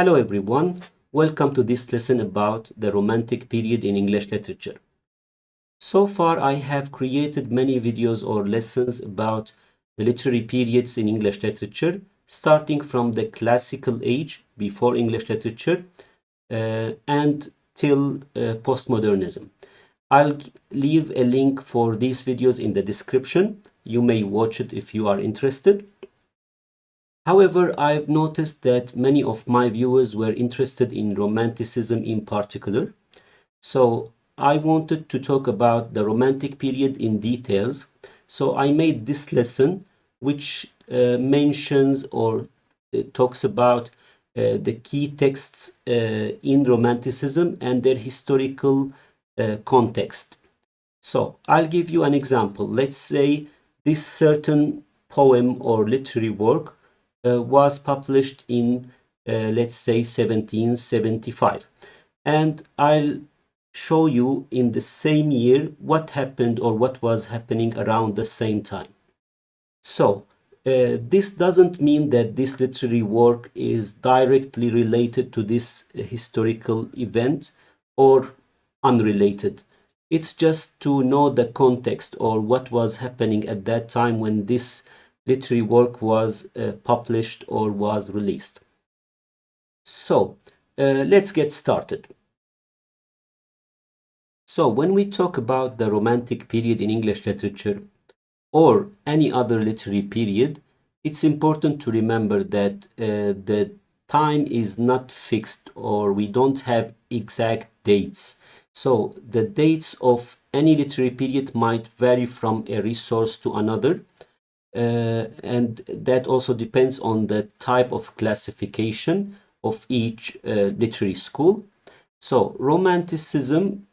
Hello everyone, welcome to this lesson about the Romantic period in English literature. So far I have created many videos or lessons about the literary periods in English literature, starting from the classical age before English literature and till postmodernism. I'll leave a link for these videos in the description. You may watch it if you are interested. However, I've noticed that many of my viewers were interested in Romanticism in particular. So I wanted to talk about the Romantic period in details. So I made this lesson, which mentions or talks about the key texts in Romanticism and their historical context. So I'll give you an example. Let's say this certain poem or literary work was published in, let's say, 1775. And I'll show you in the same year what happened or what was happening around the same time. So, this doesn't mean that this literary work is directly related to this historical event or unrelated. It's just to know the context or what was happening at that time when this literary work was published or was released. So, let's get started. So, when we talk about the Romantic period in English literature or any other literary period, it's important to remember that the time is not fixed or we don't have exact dates. So, the dates of any literary period might vary from a resource to another. And that also depends on the type of classification of each literary school. So, Romanticism,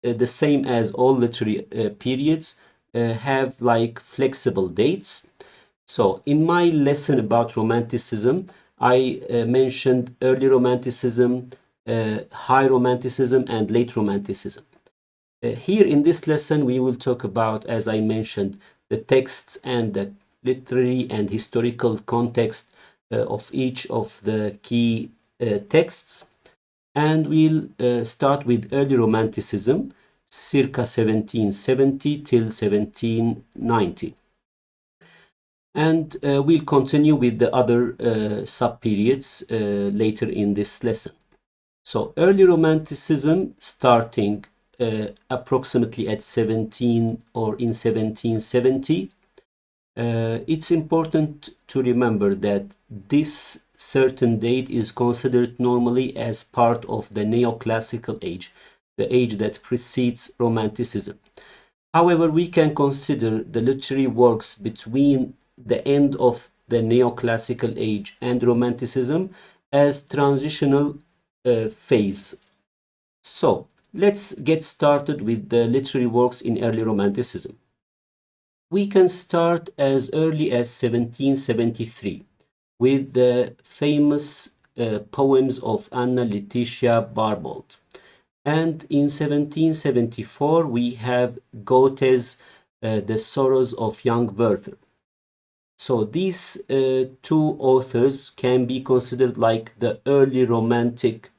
the same as all literary periods, have like flexible dates. So, in my lesson about Romanticism, I mentioned early Romanticism, high Romanticism, and late Romanticism. Here in this lesson, we will talk about, as I mentioned, the texts and the literary and historical context of each of the key texts. And we'll start with early Romanticism, circa 1770 till 1790. And we'll continue with the other subperiods later in this lesson. So early Romanticism starting approximately at 17 or in 1770. It's important to remember that this certain date is considered normally as part of the neoclassical age, the age that precedes Romanticism. However, we can consider the literary works between the end of the neoclassical age and Romanticism as transitional phase. So, let's get started with the literary works in early Romanticism. We can start as early as 1773 with the famous poems of Anna Laetitia Barbauld. And in 1774, we have Goethe's The Sorrows of Young Werther. So these two authors can be considered like the early Romantic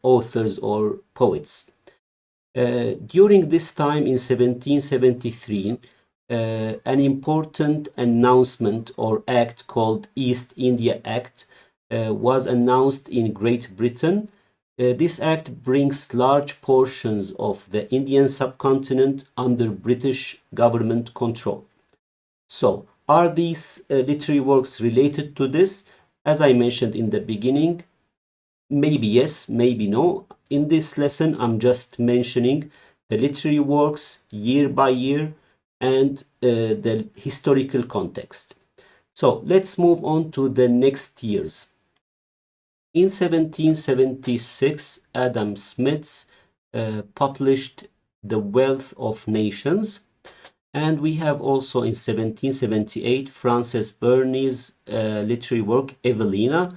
authors or poets. During this time in 1773, an important announcement or act called East India Act was announced in Great Britain. This act brings large portions of the Indian subcontinent under British government control. So, are these literary works related to this? As I mentioned in the beginning, maybe yes, maybe no. In this lesson, I'm just mentioning the literary works year by year and the historical context. So let's move on to the next years. In 1776, Adam Smith published The Wealth of Nations. And we have also in 1778 Frances Burney's literary work Evelina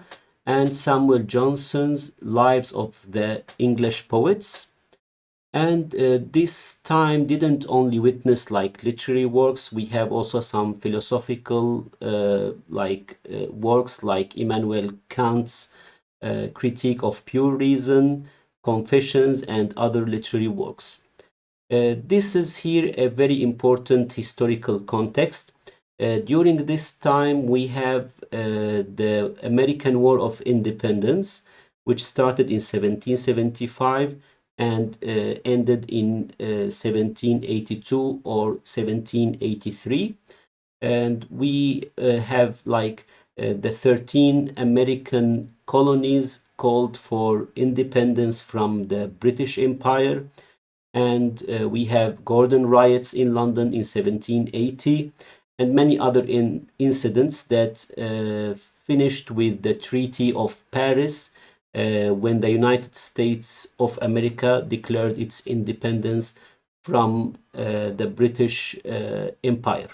and Samuel Johnson's Lives of the English Poets. And this time didn't only witness like literary works, we have also some philosophical works like Immanuel Kant's Critique of Pure Reason, Confessions, and other literary works. This is here a very important historical context. During this time, we have the American War of Independence, which started in 1775 and ended in 1782 or 1783. And we have like the 13 American colonies called for independence from the British Empire. And we have Gordon riots in London in 1780 and many other incidents that finished with the Treaty of Paris when the United States of America declared its independence from the British Empire.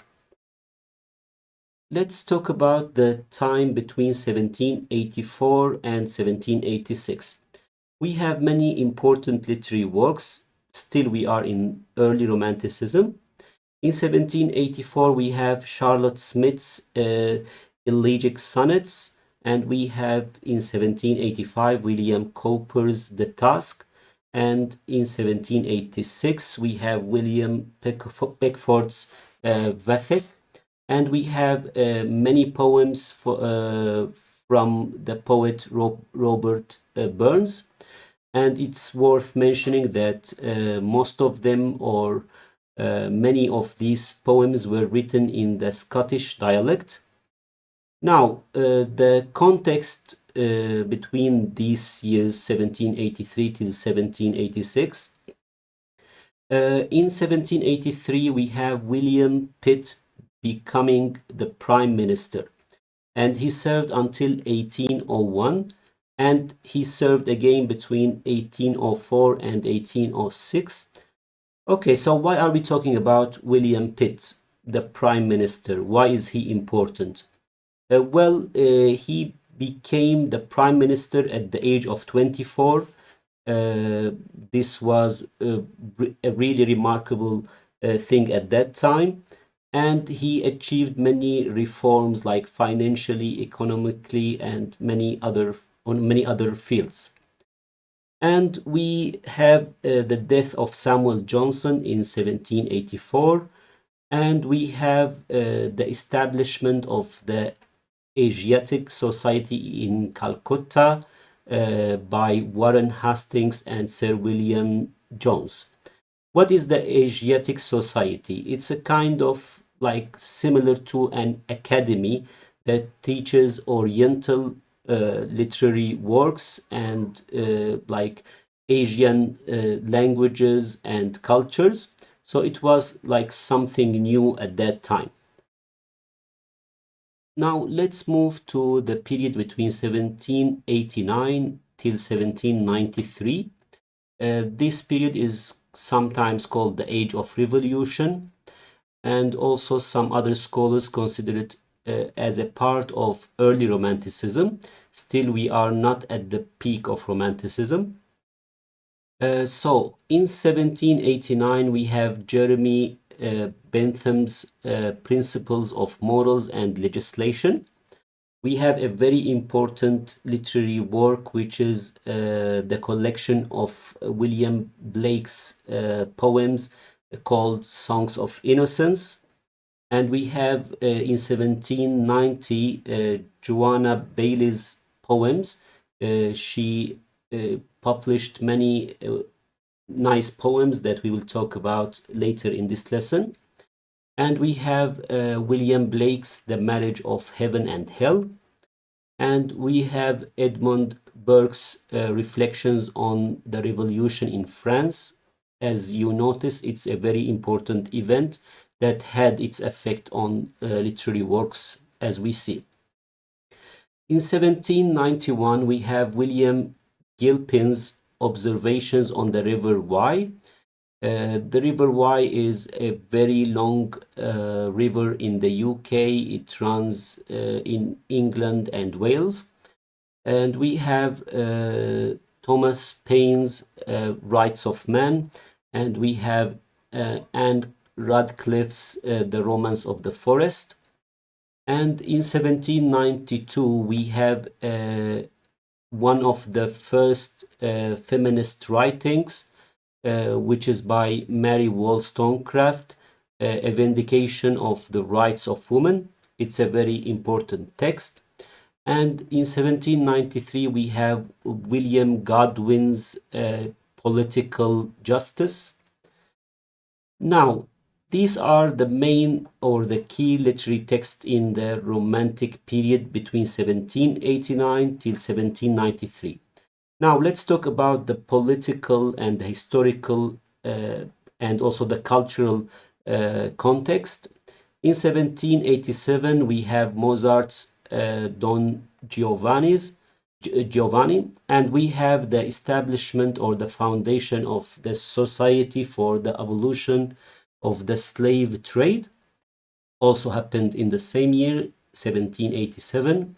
Let's talk about the time between 1784 and 1786. We have many important literary works. Still, we are in early Romanticism. In 1784, we have Charlotte Smith's Elegiac Sonnets, and we have in 1785 William Cowper's The Task, and in 1786 we have William Beckford's Vathek, and we have many poems from the poet Robert Burns. And it's worth mentioning that most of them or many of these poems were written in the Scottish dialect. Now, the context between these years, 1783 till 1786. In 1783, we have William Pitt becoming the prime minister, and he served until 1801, and he served again between 1804 and 1806. Okay, so why are we talking about William Pitt, the prime minister? Why is he important? He became the prime minister at the age of 24. This was a really remarkable thing at that time, and he achieved many reforms like financially, economically, and on many other fields. And we have the death of Samuel Johnson in 1784, and we have the establishment of the Asiatic Society in Calcutta by Warren Hastings and Sir William Jones. What is the Asiatic Society? It's a kind of like similar to an academy that teaches Oriental literary works and like Asian languages and cultures. So it was like something new at that time. Now let's move to the period between 1789 till 1793. This period is sometimes called the Age of Revolution, and also some other scholars consider it as a part of early Romanticism. Still, we are not at the peak of Romanticism. So in 1789, we have Jeremy Bentham's Principles of Morals and Legislation. We have a very important literary work, which is the collection of William Blake's poems called Songs of Innocence. And we have in 1790 Joanna Baillie's poems. She published many nice poems that we will talk about later in this lesson. And we have William Blake's The Marriage of Heaven and Hell. And we have Edmund Burke's reflections on the revolution in France. As you notice, it's a very important event that had its effect on literary works, as we see. In 1791, we have William Gilpin's Observations on the River Wye. The River Wye is a very long river in the UK. It runs in England and Wales. And we have Thomas Paine's Rights of Man, and we have Anne Radcliffe's The Romance of the Forest. And in 1792, we have one of the first feminist writings, which is by Mary Wollstonecraft, A Vindication of the Rights of Women. It's a very important text. And in 1793, we have William Godwin's Political Justice. Now, these are the main or the key literary texts in the Romantic period between 1789 till 1793. Now, let's talk about the political and the historical and also the cultural context. In 1787, we have Mozart's Don Giovanni, and we have the establishment or the foundation of the Society for the Abolition of the Slave Trade. Also happened in the same year, 1787.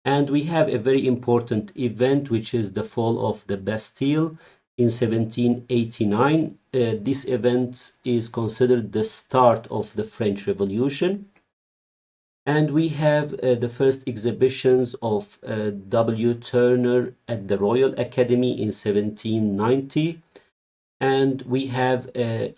And we have a very important event, which is the fall of the Bastille in 1789. This event is considered the start of the French Revolution. And we have the first exhibitions of W. Turner at the Royal Academy in 1790. And we have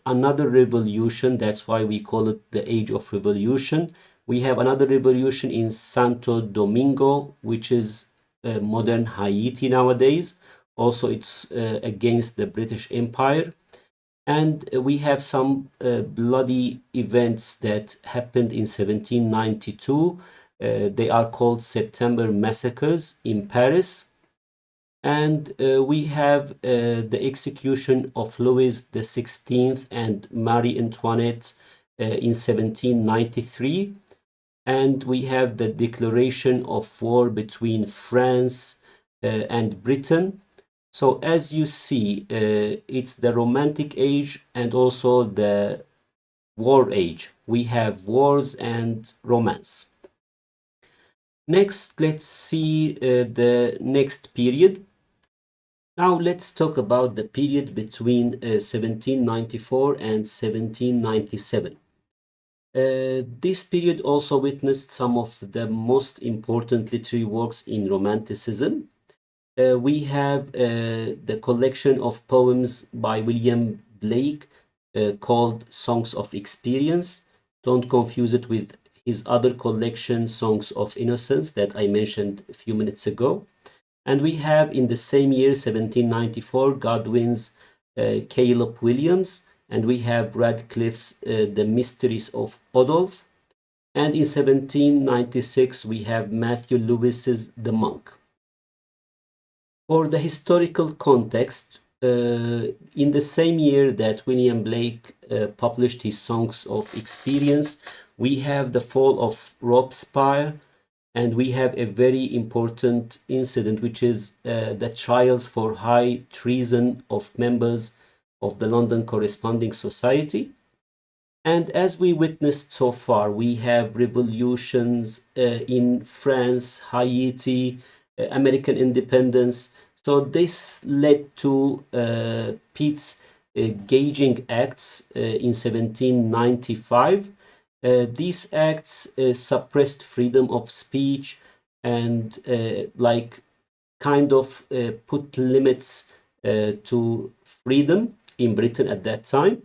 another revolution. That's why we call it the Age of Revolution. We have another revolution in Santo Domingo, which is modern Haiti nowadays. Also, it's against the British Empire. And we have some bloody events that happened in 1792. They are called September Massacres in Paris. And we have the execution of Louis XVI and Marie Antoinette in 1793. And we have the declaration of war between France and Britain. So as you see, it's the Romantic Age and also the War Age. We have wars and romance. Next, let's see the next period. Now let's talk about the period between 1794 and 1797. This period also witnessed some of the most important literary works in Romanticism. We have the collection of poems by William Blake called Songs of Experience. Don't confuse it with his other collection, Songs of Innocence, that I mentioned a few minutes ago. And we have in the same year, 1794, Godwin's Caleb Williams, and we have Radcliffe's The Mysteries of Odolphe. And in 1796, we have Matthew Lewis's The Monk. For the historical context, in the same year that William Blake published his Songs of Experience, we have the fall of Robespierre, and we have a very important incident, which is the trials for high treason of members of the London Corresponding Society. And as we witnessed so far, we have revolutions in France, Haiti, American independence. So this led to Pitt's Gauging Acts in 1795. These acts suppressed freedom of speech and put limits to freedom in Britain at that time.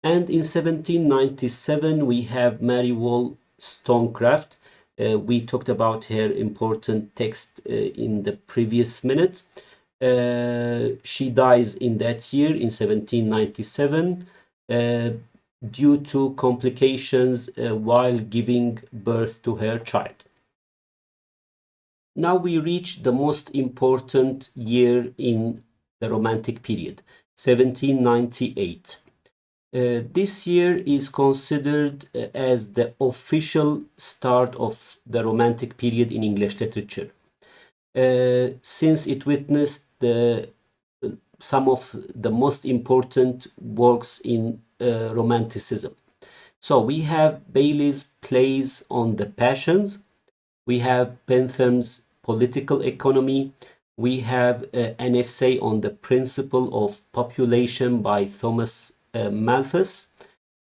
And in 1797, we have Mary Wollstonecraft. We talked about her important text in the previous minute. She dies in that year, in 1797, due to complications while giving birth to her child. Now we reach the most important year in the Romantic period, 1798. This year is considered as the official start of the Romantic period in English literature, since it witnessed some of the most important works in Romanticism. So we have Bailey's plays on the passions, we have Bentham's political economy, we have an essay on the principle of population by Thomas Malthus,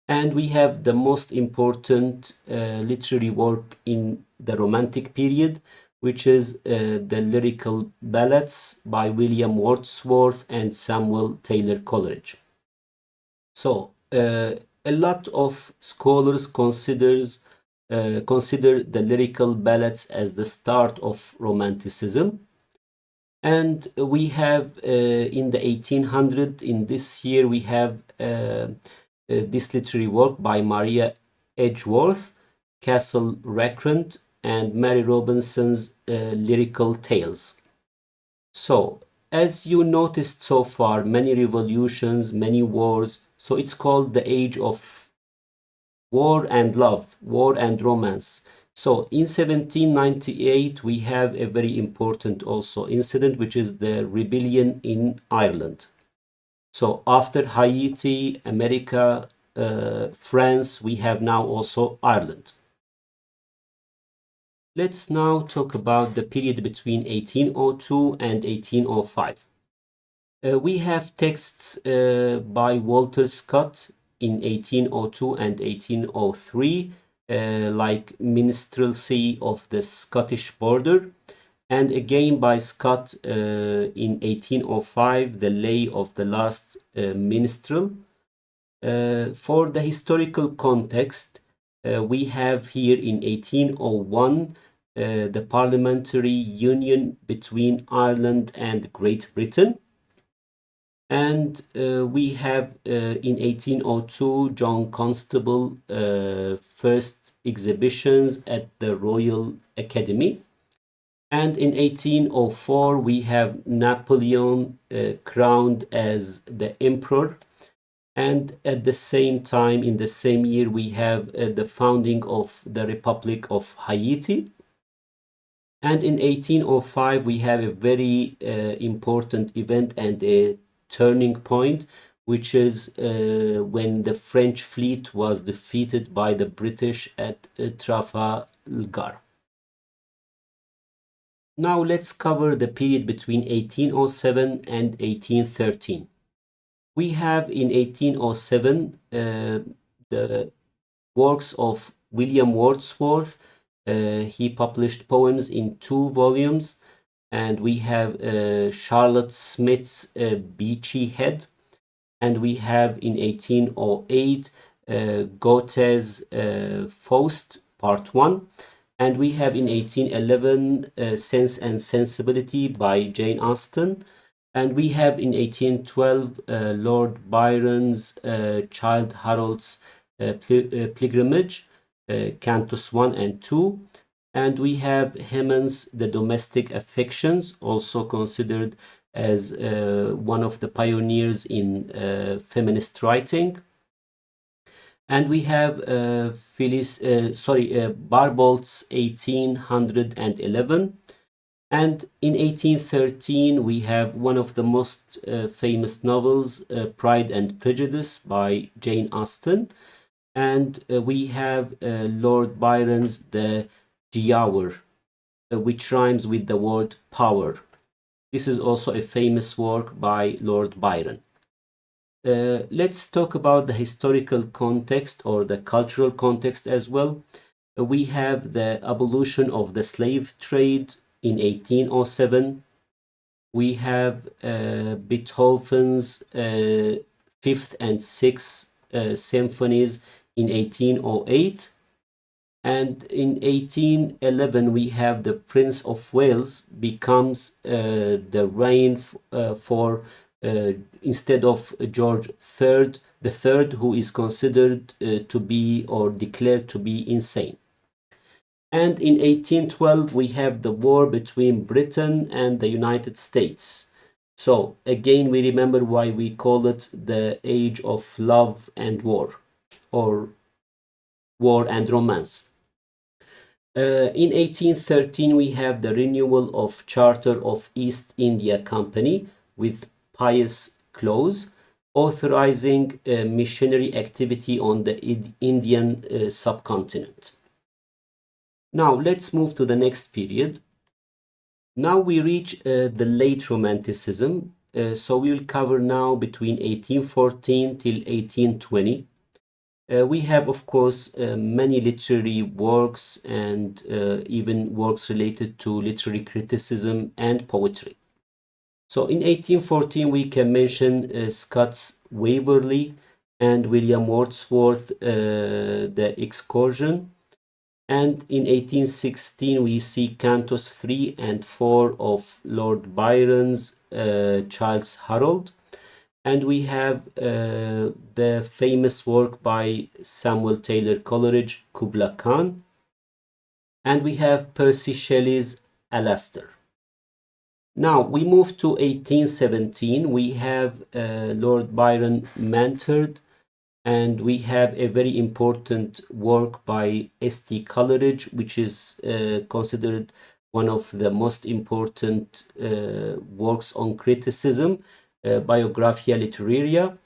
and we have the most important literary work in the Romantic period, which is the Lyrical Ballads by William Wordsworth and Samuel Taylor Coleridge. So, a lot of scholars consider the Lyrical Ballads as the start of Romanticism. And we have in the 1800s, in this year, we have this literary work by Maria Edgeworth, Castle Rackrent, and Mary Robinson's Lyrical Tales. So, as you noticed so far, many revolutions, many wars. So it's called the age of war and love, war and romance. So in 1798, we have a very important also incident, which is the rebellion in Ireland. So after Haiti, America, France, we have now also Ireland. Let's now talk about the period between 1802 and 1805. We have texts by Walter Scott in 1802 and 1803, like Minstrelsy of the Scottish Border, and again by Scott in 1805, The Lay of the Last Minstrel. For the historical context, we have here in 1801 the parliamentary union between Ireland and Great Britain. And we have in 1802 John Constable first exhibitions at the Royal Academy. And in 1804 we have Napoleon crowned as the emperor. And at the same time, in the same year, we have the founding of the Republic of Haiti. And in 1805 we have a very important event and a turning point, which is when the French fleet was defeated by the British at Trafalgar. Now let's cover the period between 1807 and 1813. We have in 1807 the works of William Wordsworth. He published poems in 2 volumes. And we have Charlotte Smith's Beachy Head, and we have in 1808 Goethe's Faust Part 1, and we have in 1811 Sense and Sensibility by Jane Austen, and we have in 1812 Lord Byron's Childe Harold's Pilgrimage, Cantos 1 and 2. And we have Hemans' The Domestic Affections, also considered as one of the pioneers in feminist writing. And we have Barbault's 1811. And in 1813, we have one of the most famous novels, Pride and Prejudice by Jane Austen. And we have Lord Byron's The Giaour, which rhymes with the word power. This is also a famous work by Lord Byron. Let's talk about the historical context or the cultural context as well. We have the abolition of the slave trade in 1807. We have Beethoven's fifth and sixth symphonies in 1808. And in 1811, we have the Prince of Wales becomes the reign for instead of George III, the third, who is considered to be or declared to be insane. And in 1812, we have the war between Britain and the United States. So again, we remember why we call it the age of love and war, or war and romance. In 1813, we have the renewal of Charter of East India Company with pious clause authorizing missionary activity on the Indian subcontinent. Now let's move to the next period. Now we reach the late Romanticism. So we will cover now between 1814 till 1820. We have, of course, many literary works and even works related to literary criticism and poetry. So in 1814, we can mention Scott's Waverley and William Wordsworth, The Excursion. And in 1816, we see Cantos 3 and 4 of Lord Byron's Childe Harold. And we have the famous work by Samuel Taylor Coleridge, Kubla Khan. And we have Percy Shelley's Alastor. Now we move to 1817. We have Lord Byron mentored, and we have a very important work by S.T. Coleridge, which is considered one of the most important works on criticism, Biographia Literaria.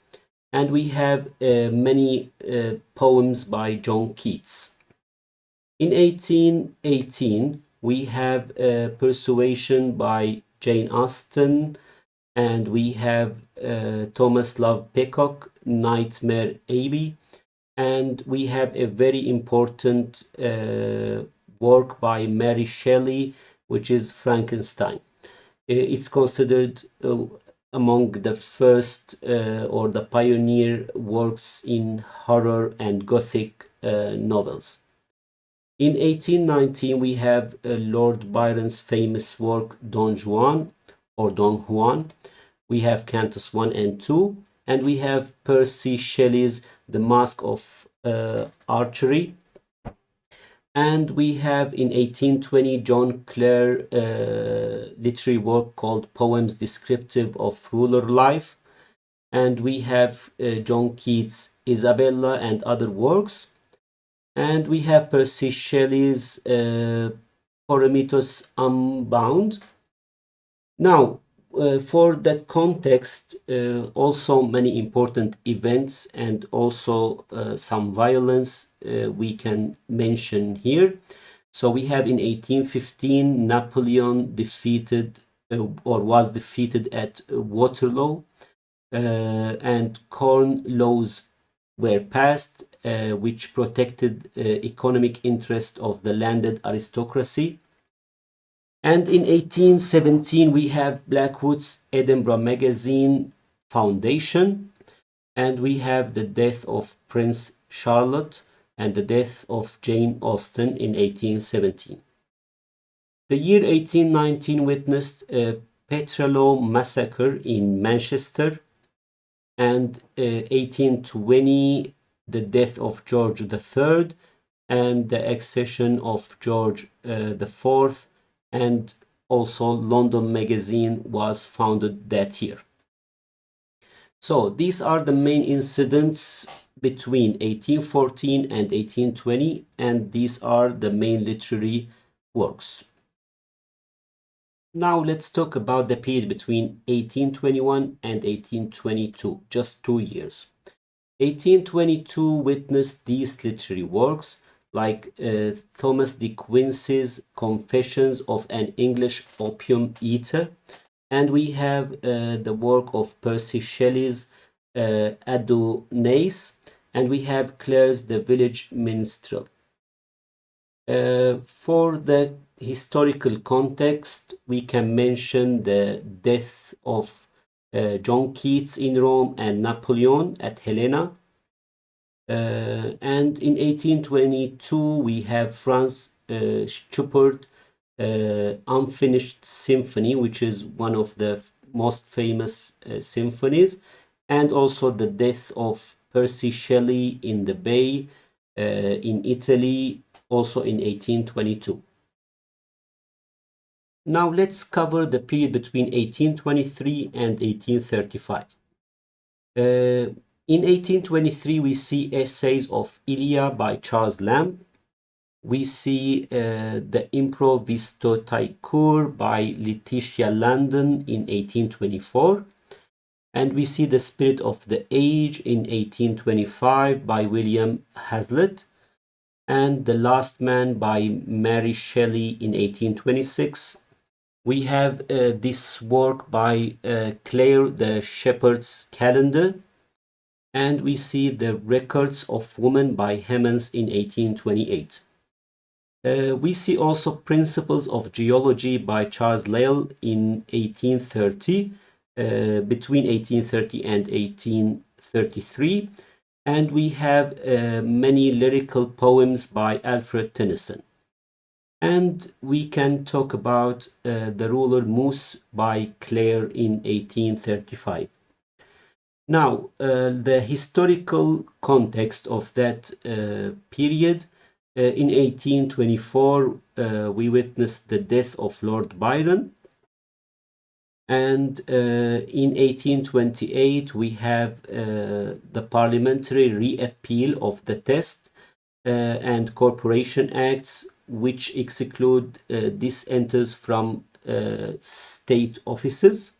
And we have many poems by John Keats. In 1818, we have Persuasion by Jane Austen, and we have Thomas Love Peacock, Nightmare Abbey, and we have a very important work by Mary Shelley, which is Frankenstein. It's considered among the first or the pioneer works in horror and gothic novels. In 1819, we have Lord Byron's famous work Don Juan or Don Juan. We have Cantos 1 and 2, and we have Percy Shelley's The Mask of Archery. And we have in 1820 John Clare literary work called Poems Descriptive of Rural Life. And we have John Keats' Isabella and other works. And we have Percy Shelley's Prometheus Unbound. Now, for the context, also many important events and also some violence we can mention here. So we have in 1815 Napoleon defeated or was defeated at Waterloo, and corn laws were passed which protected economic interest of the landed aristocracy. And in 1817, we have Blackwood's Edinburgh Magazine Foundation, and we have the death of Prince Charlotte and the death of Jane Austen in 1817. The year 1819 witnessed a Petrolo massacre in Manchester, and 1820 the death of George III and the accession of George IV, and also London Magazine was founded that year. So these are the main incidents between 1814 and 1820, and these are the main literary works. Now let's talk about the period between 1821 and 1822, just 2 years. 1822 witnessed these literary works like Thomas de Quincey's Confessions of an English Opium Eater, and we have the work of Percy Shelley's Adonais, and we have Clare's The Village Minstrel. For the historical context, we can mention the death of John Keats in Rome and Napoleon at Helena. And in 1822, we have Franz Schubert Unfinished Symphony, which is one of the most famous symphonies, and also the death of Percy Shelley in the Bay in Italy, also in 1822. Now let's cover the period between 1823 and 1835. In 1823, we see essays of Ilya by Charles Lamb. We see the Improvisateur by Letitia Landon in 1824. And we see The Spirit of the Age in 1825 by William Hazlitt. And The Last Man by Mary Shelley in 1826. We have this work by Clare, The Shepherd's Calendar. and we see the Records of Women by Hemans in 1828. We see also Principles of Geology by Charles Lyell in 1830, between 1830 and 1833, and we have many lyrical poems by Alfred Tennyson. And we can talk about The Ruler Moose by Clare in 1835. Now, the historical context of that period, in 1824, we witnessed the death of Lord Byron. And in 1828, we have the parliamentary reappeal of the Test and Corporation Acts, which exclude dissenters from state offices.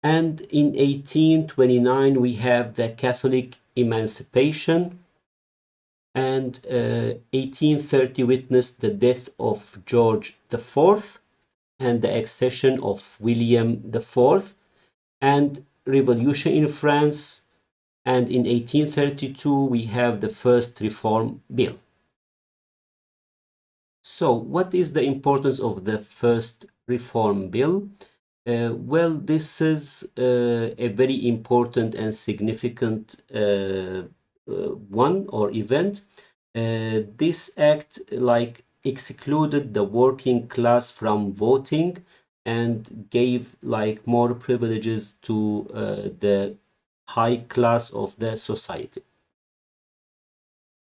And in 1829, we have the Catholic Emancipation. And 1830 witnessed the death of George IV and the accession of William IV and revolution in France. And in 1832, we have the first Reform Bill. So, what is the importance of the first Reform Bill? Well, this is a very important and significant one or event. This act excluded the working class from voting and gave more privileges to the high class of the society.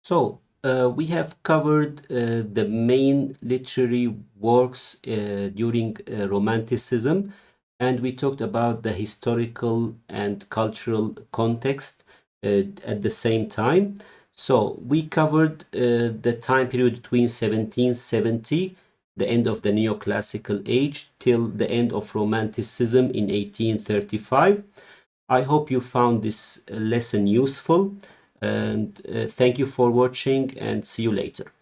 So we have covered the main literary works during Romanticism, and we talked about the historical and cultural context at the same time. So we covered the time period between 1770, the end of the neoclassical age, till the end of Romanticism in 1835. I hope you found this lesson useful, and thank you for watching, and see you later.